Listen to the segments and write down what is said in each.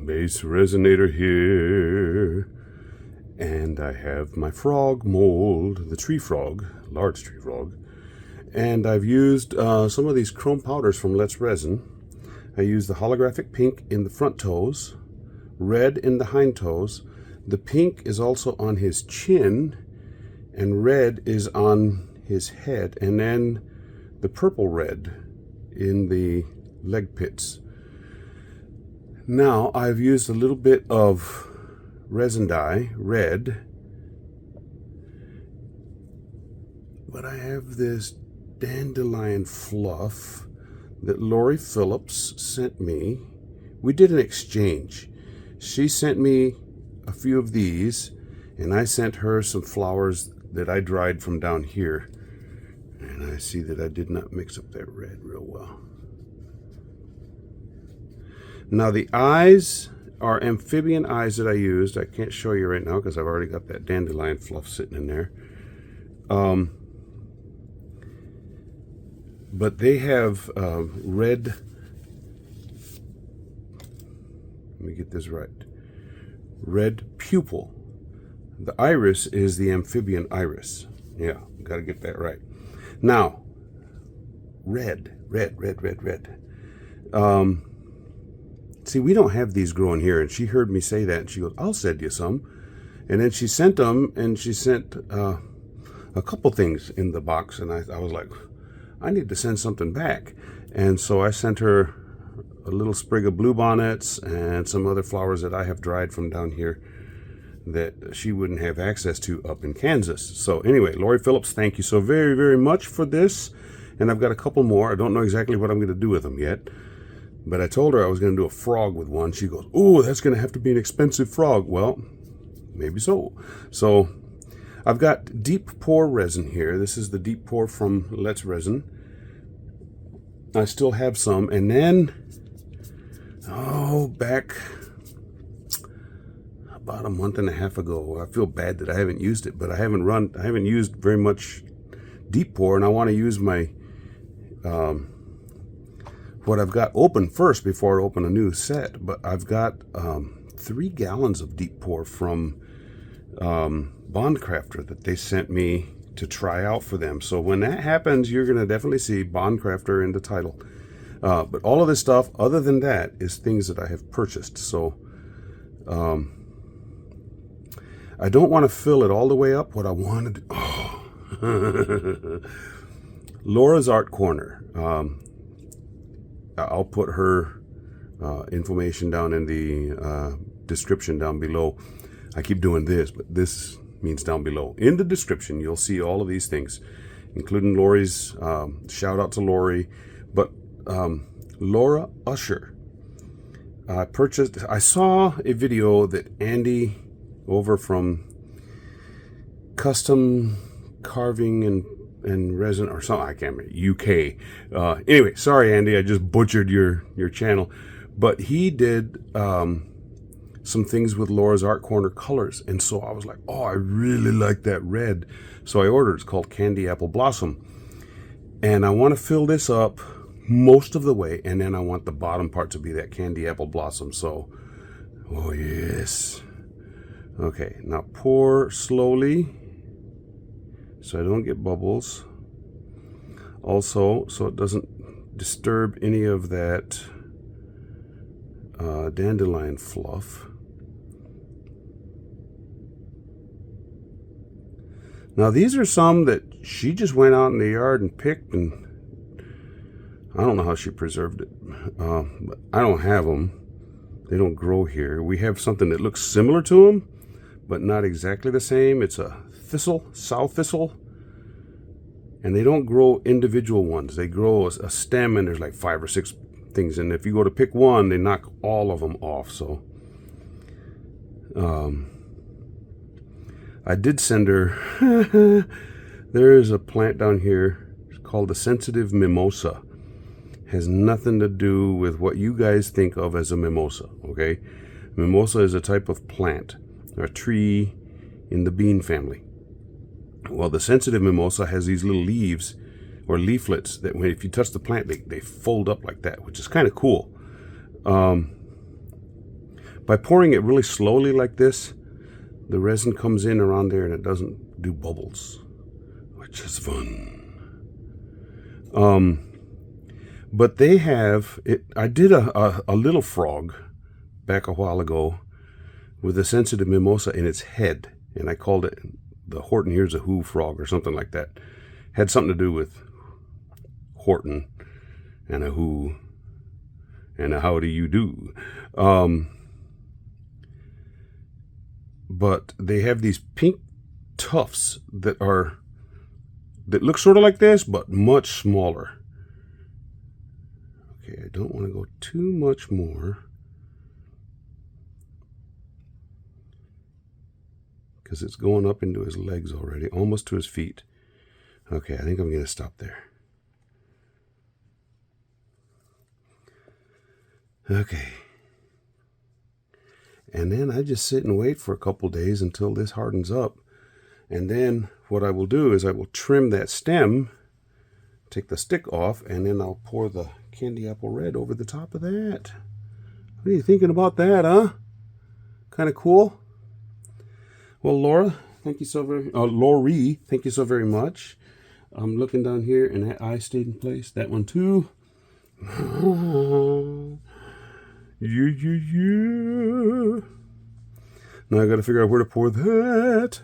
BassResinator here, and I have my frog mold, the tree frog, large tree frog, and I've used some of these chrome powders from Let's Resin. I used the holographic pink in the front toes, red in the hind toes. The pink is also on his chin, and red is on his head, and then the purple red in the leg pits. Now I've used a little bit of resin dye, red, but I have this dandelion fluff that Lori Phillips sent me. We did an exchange. She sent me a few of these, and I sent her some flowers that I dried from down here. And I see that I did not mix up that red real well. Now the eyes are amphibian eyes that I used. I can't show you right now because I've already got that dandelion fluff sitting in there. But they have red, let me get this right, red pupil. The iris is the amphibian iris. Yeah, got to get that right. Now, red. See, we don't have these growing here, and she heard me say that, and she goes, I'll send you some. And then she sent them, and she sent a couple things in the box, and I was like, I need to send something back. And so I sent her a little sprig of bluebonnets and some other flowers that I have dried from down here that she wouldn't have access to up in Kansas. So anyway, Lori Phillips, thank you so very, very much for this. And I've got a couple more. I don't know exactly what I'm going to do with them yet. But I told her I was going to do a frog with one. She goes, oh, that's going to have to be an expensive frog. Well, maybe so. So I've got deep pour resin here. This is the deep pour from Let's Resin. I still have some. And then, back about a month and a half ago, I feel bad that I haven't used it, but I haven't used very much deep pour, and I want to use my what I've got open first before I open a new set. But I've got 3 gallons of deep pour from Bondcrafter that they sent me to try out for them. So when that happens, you're going to definitely see Bondcrafter in the title. But all of this stuff, other than that, is things that I have purchased. So I don't want to fill it all the way up. What I want to do, Laura's Art Corner. I'll put her information down in the description down below. I keep doing this, but this means down below. In the description, you'll see all of these things, including Lori's, shout out to Lori, but Laura Usher. I saw a video that Andy over from Custom Carving and Resin or something, I can't remember, UK. Anyway, sorry Andy, I just butchered your channel. But he did some things with Laura's Art Corner colors, and so I was like, oh, I really like that red. So I ordered, it's called Candy Apple Blossom. And I want to fill this up most of the way, and then I want the bottom part to be that Candy Apple Blossom. So, oh yes. Okay, now pour slowly so I don't get bubbles. Also, so it doesn't disturb any of that dandelion fluff. Now these are some that she just went out in the yard and picked, and I don't know how she preserved it. But I don't have them. They don't grow here. We have something that looks similar to them, but not exactly the same. It's a thistle, sow thistle, and they don't grow individual ones. They grow a stem, and there's like 5 or 6 things, and if you go to pick one, they knock all of them off. So I did send her there is a plant down here, it's called the sensitive mimosa. Has nothing to do with what you guys think of as a mimosa. Okay, mimosa is a type of plant or tree in the bean family. Well, the sensitive mimosa has these little leaves or leaflets that when if you touch the plant, they fold up like that, which is kind of cool. By pouring it really slowly like this, the resin comes in around there and it doesn't do bubbles, which is fun. But they have it. I did a little frog back a while ago with a sensitive mimosa in its head, and I called it the Horton Hears a Who frog or something like that. Had something to do with Horton and a who and a how do you do. But they have these pink tufts that look sort of like this, but much smaller. Okay, I don't want to go too much more because it's going up into his legs already, almost to his feet. Okay, I think I'm going to stop there. Okay. And then I just sit and wait for a couple days until this hardens up. And then what I will do is I will trim that stem, take the stick off, and then I'll pour the candy apple red over the top of that. What are you thinking about that, huh? Kind of cool. Well, Lori, thank you so very much. I'm looking down here, and that eye stayed in place. That one too. Yeah. Now I got to figure out where to pour that.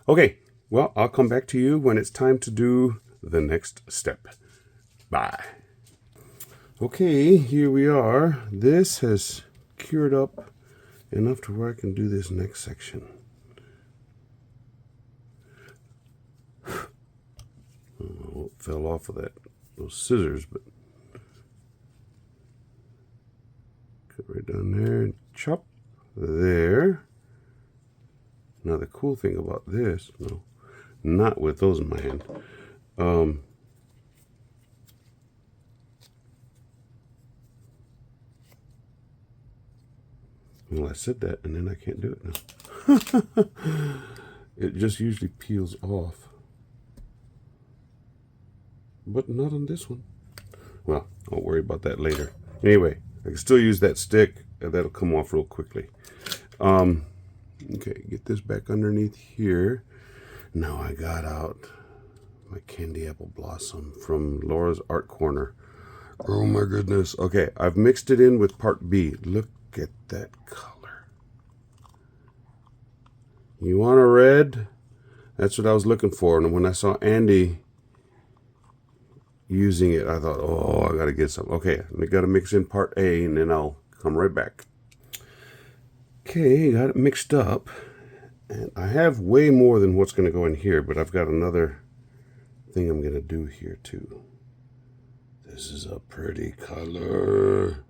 Okay, well, I'll come back to you when it's time to do the next step. Bye. Okay, here we are. This has cured up enough to where I can do this next section. Oh, it fell off of those scissors, but cut right down there and chop there. Now the cool thing about this, no, not with those in my hand. Well, I said that, and then I can't do it now. It just usually peels off, but not on this one. Well, I'll worry about that later. Anyway, I can still use that stick, and that'll come off real quickly. Okay, get this back underneath here. Now I got out my candy apple blossom from Laura's Art Corner. Oh my goodness. Okay, I've mixed it in with part B. Look at that color. You want a red? That's what I was looking for. And when I saw Andy using it, I thought, oh, I got to get some. Okay, I got to mix in part A, and then I'll come right back. Okay, got it mixed up. And I have way more than what's going to go in here, but I've got another thing I'm going to do here too. This is a pretty color.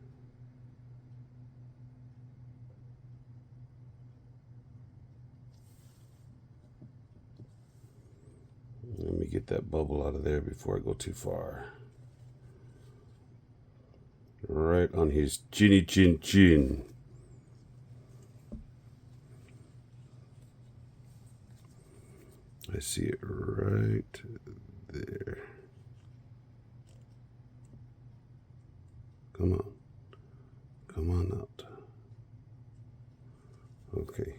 Let me get that bubble out of there before I go too far. Right on his chinny chin chin. I see it right there. Come on. Come on out. Okay.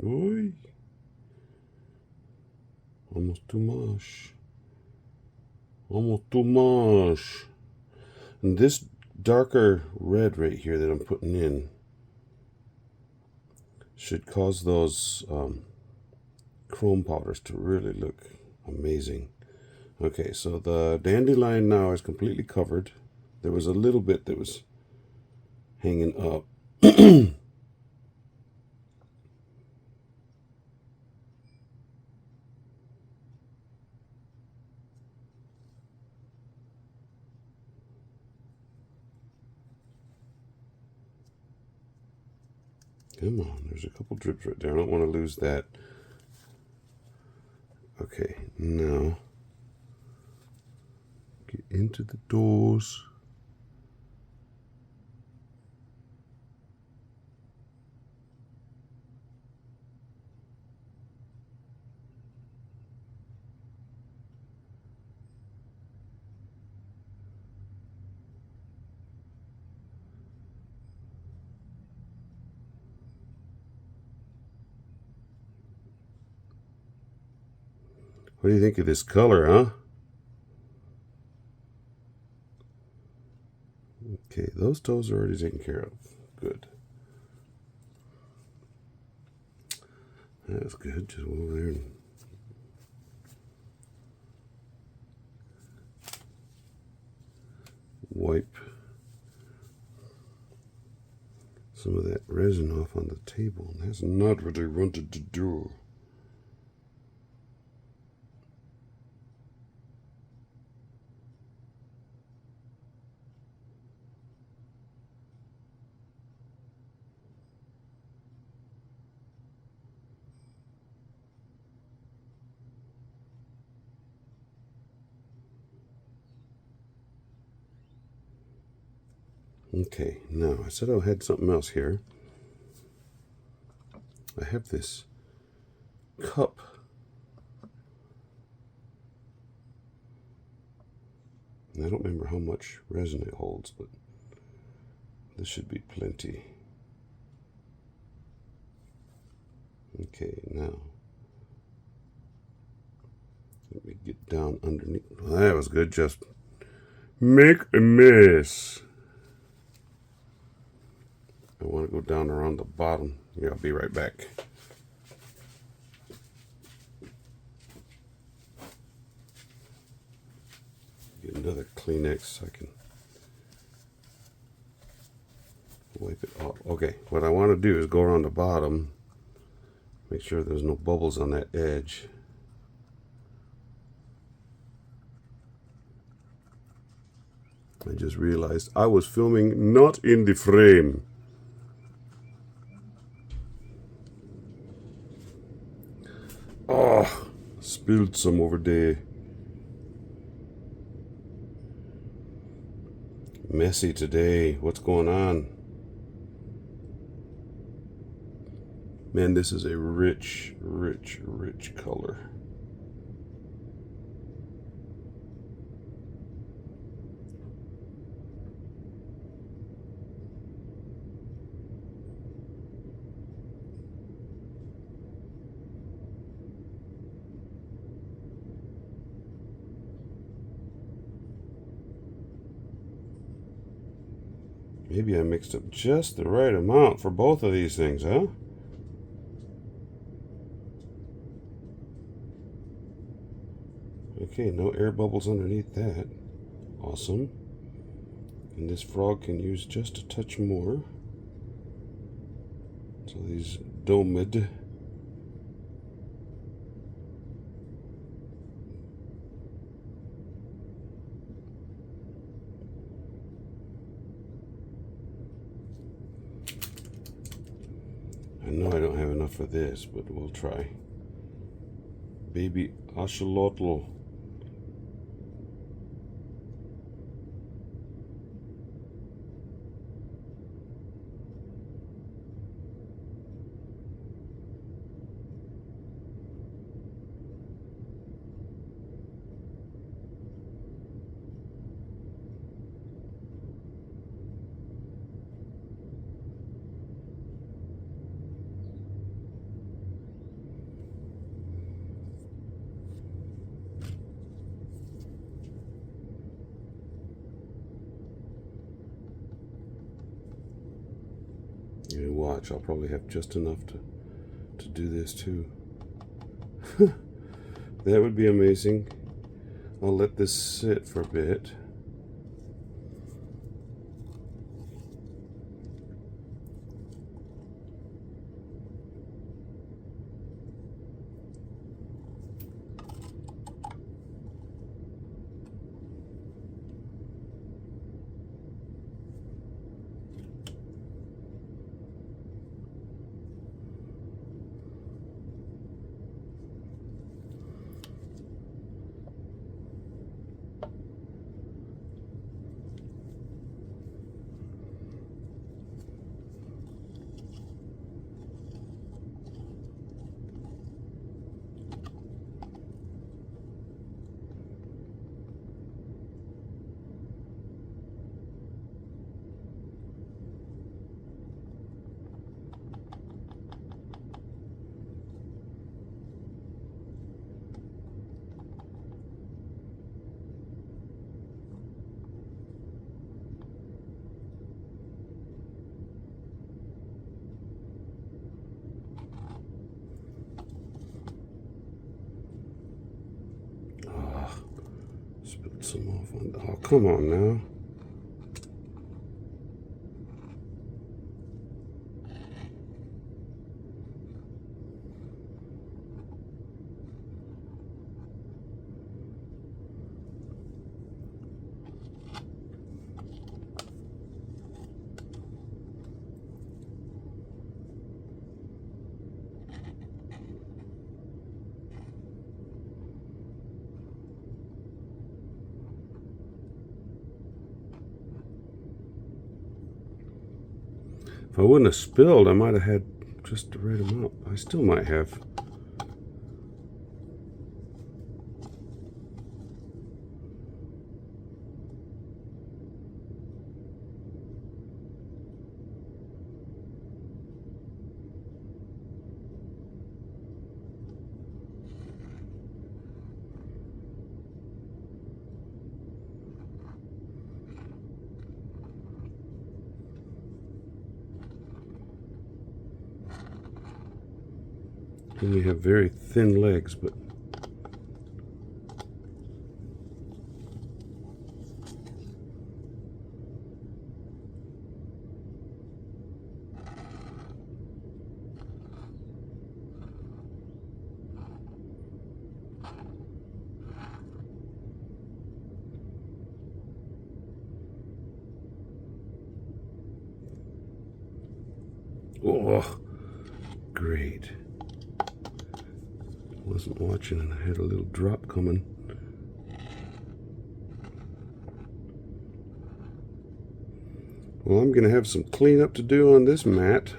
Oi. Almost too much. Almost too much. And this darker red right here that I'm putting in should cause those chrome powders to really look amazing. Okay, so the dandelion now is completely covered. There was a little bit that was hanging up. Come on, there's a couple drips right there. I don't want to lose that. Okay, now get into the doors. What do you think of this color, huh? Okay, those toes are already taken care of. Good. That's good. Just go over there and wipe some of that resin off on the table. That's not what I wanted to do. Okay, now I said I had something else here. I have this cup. And I don't remember how much resin it holds, but this should be plenty. Okay, now let me get down underneath. Well, that was good. Just make a mess. I want to go down around the bottom. Yeah, I'll be right back. Get another Kleenex so I can wipe it off. Okay, what I want to do is go around the bottom, make sure there's no bubbles on that edge. I just realized I was filming not in the frame. Oh, spilled some over there. Messy today. What's going on? Man, this is a rich, rich, rich color. Maybe I mixed up just the right amount for both of these things, huh? Okay, no air bubbles underneath that. Awesome. And this frog can use just a touch more. So these domed. I know I don't have enough for this, but we'll try. Baby axolotl. You watch, I'll probably have just enough to do this too. That would be amazing. I'll let this sit for a bit. Spilled some off on the... Oh, come on now. If I wouldn't have spilled, I might have had just the right amount. I still might have. And you have very thin legs, but oh, great. Wasn't watching and I had a little drop coming. Well, I'm going to have some cleanup to do on this mat.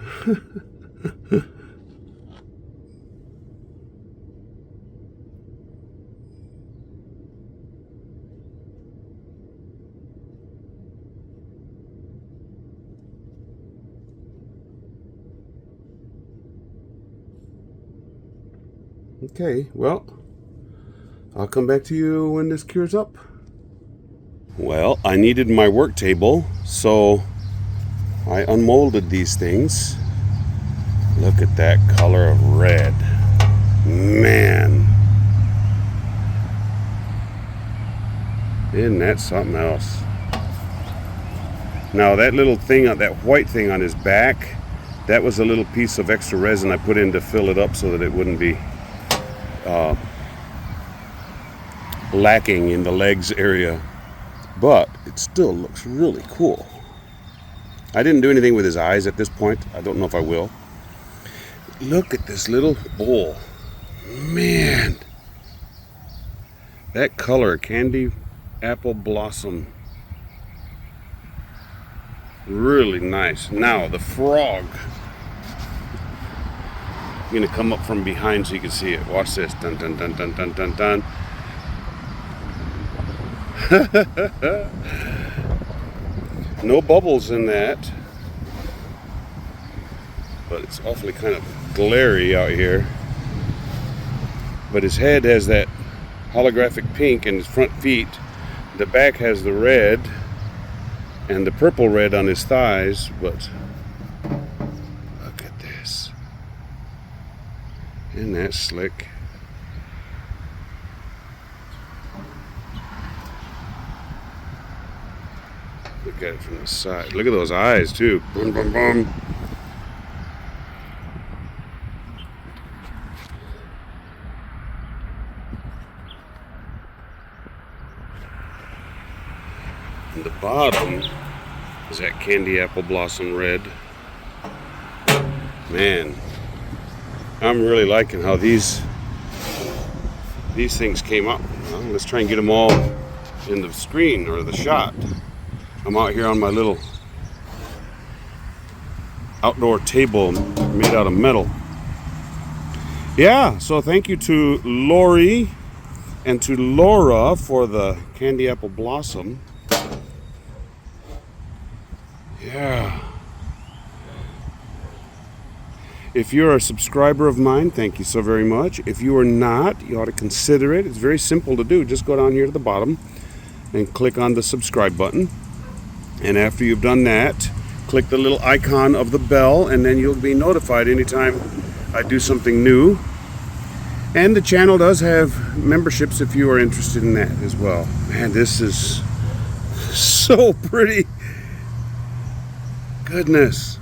Okay, well, I'll come back to you when this cures up. Well, I needed my work table, so I unmolded these things. Look at that color of red. Man. Isn't that something else? Now that little thing, that white thing on his back, that was a little piece of extra resin I put in to fill it up so that it wouldn't be lacking in the legs area, but it still looks really cool. I didn't do anything with his eyes at this point. I don't know if I will. Look at this little bowl. Man, that color, candy apple blossom, really nice. Now the frog, I'm gonna come up from behind so you can see it. Watch this. Dun dun dun dun dun dun dun. No bubbles in that, but it's awfully kind of glary out here. But his head has that holographic pink in his front feet. The back has the red and the purple red on his thighs, but look at this. Isn't that slick? Look at it from the side. Look at those eyes too. Boom, boom, boom. And the bottom is that candy apple blossom red. Man, I'm really liking how these things came up. Well, let's try and get them all in the screen or the shot. I'm out here on my little outdoor table made out of metal. Yeah, so thank you to Lori and to Laura for the candy apple blossom. Yeah. If you're a subscriber of mine, thank you so very much. If you are not, you ought to consider it. It's very simple to do. Just go down here to the bottom and click on the subscribe button. And after you've done that, click the little icon of the bell, and then you'll be notified anytime I do something new. And the channel does have memberships if you are interested in that as well. Man, this is so pretty. Goodness.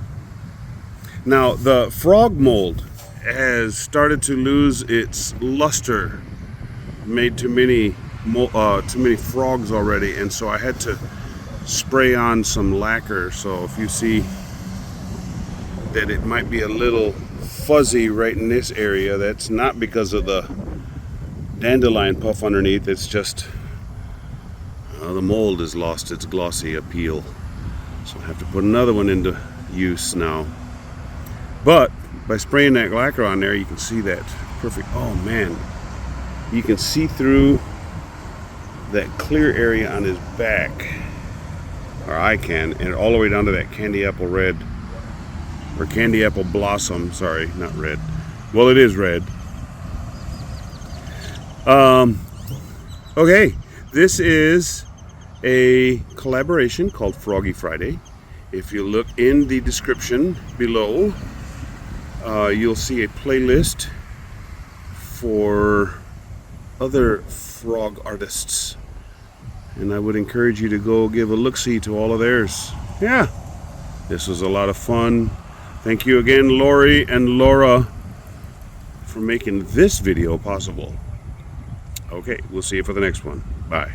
Now, the frog mold has started to lose its luster. Made too many frogs already, and so I had to spray on some lacquer. So if you see that it might be a little fuzzy right in this area, that's not because of the dandelion puff underneath. It's just the mold has lost its glossy appeal, so I have to put another one into use now. But by spraying that lacquer on there, you can see that perfect. Oh man, you can see through that clear area on his back, or I can, and all the way down to that candy apple red, or candy apple blossom. Sorry, not red. Well, it is red. Okay, this is a collaboration called Froggy Friday. If you look in the description below, you'll see a playlist for other frog artists, and I would encourage you to go give a look-see to all of theirs. Yeah, this was a lot of fun. Thank you again, Lori and Laura, for making this video possible. Okay, we'll see you for the next one. Bye.